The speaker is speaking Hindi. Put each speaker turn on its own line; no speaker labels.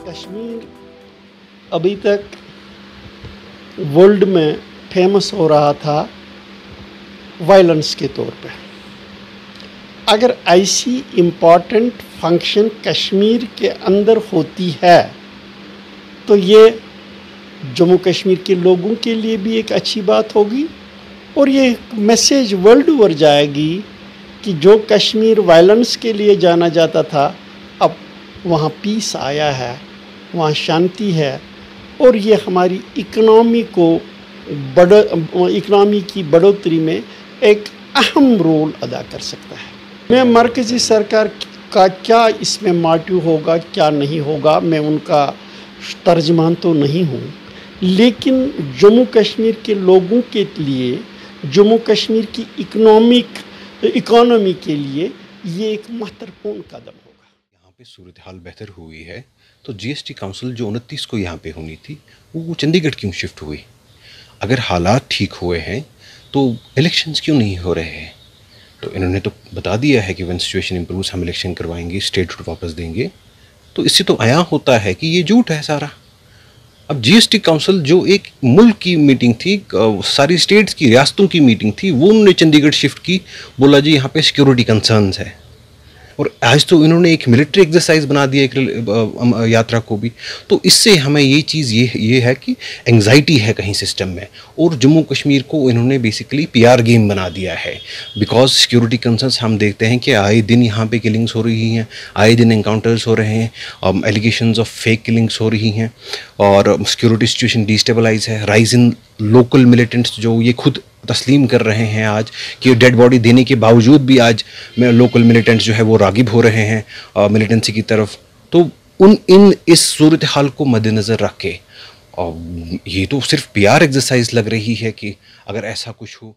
कश्मीर अभी तक वर्ल्ड में फेमस हो रहा था वायलेंस के तौर पे। अगर ऐसी इम्पॉर्टेंट फंक्शन कश्मीर के अंदर होती है तो ये जम्मू कश्मीर के लोगों के लिए भी एक अच्छी बात होगी और ये मैसेज वर्ल्ड ओवर जाएगी कि जो कश्मीर वायलेंस के लिए जाना जाता था अब वहाँ पीस आया है, वहाँ शांति है और ये हमारी इकनॉमी की बढ़ोतरी में एक अहम रोल अदा कर सकता है। मैं मरकज़ी सरकार का क्या इसमें मोटिव होगा क्या नहीं होगा, मैं उनका तर्जमान तो नहीं हूँ, लेकिन जम्मू कश्मीर के लोगों के लिए, जम्मू कश्मीर की इकोनॉमी के लिए ये एक महत्वपूर्ण कदम होगा।
यहाँ पे सूरत हाल बेहतर हुई है तो जीएसटी काउंसिल जो 29 को यहाँ पे होनी थी वो चंडीगढ़ क्यों शिफ्ट हुई? अगर हालात ठीक हुए हैं तो इलेक्शंस क्यों नहीं हो रहे हैं? तो इन्होंने तो बता दिया है कि व्हेन सिचुएशन इम्प्रूव्स हम इलेक्शन करवाएंगे, स्टेट रूट वापस देंगे। तो इससे तो आया होता है कि ये झूठ है सारा। अब जीएसटी काउंसिल जो एक मुल्क की मीटिंग थी, सारी स्टेट्स की, रियासतों की मीटिंग थी, वो उन्होंने चंडीगढ़ शिफ्ट की। बोला जी यहाँ पे सिक्योरिटी कंसर्न्स है। और आज तो इन्होंने एक मिलिट्री एक्सरसाइज बना दिया एक यात्रा को भी। तो इससे हमें ये चीज़ ये है कि एंग्जाइटी है कहीं सिस्टम में, और जम्मू कश्मीर को इन्होंने बेसिकली पीआर गेम बना दिया है। बिकॉज सिक्योरिटी कंसर्न्स हम देखते हैं कि आए दिन यहाँ पे किलिंग्स हो रही हैं, आए दिन एनकाउंटर्स हो रहे हैं, एलिगेशंस ऑफ फेक किलिंग्स हो रही हैं और सिक्योरिटी सिचुएशन डिस्टेबलाइज है। राइज इन लोकल मिलिटेंट्स जो ये खुद तस्लीम कर रहे हैं आज कि डेड बॉडी देने के बावजूद भी आज लोकल मिलिटेंट्स जो है वो रागिब हो रहे हैं मिलिटेंसी की तरफ। तो इस सूरत हाल को मद्देनज़र रख के ये तो सिर्फ पीआर एक्सरसाइज लग रही है कि अगर ऐसा कुछ हो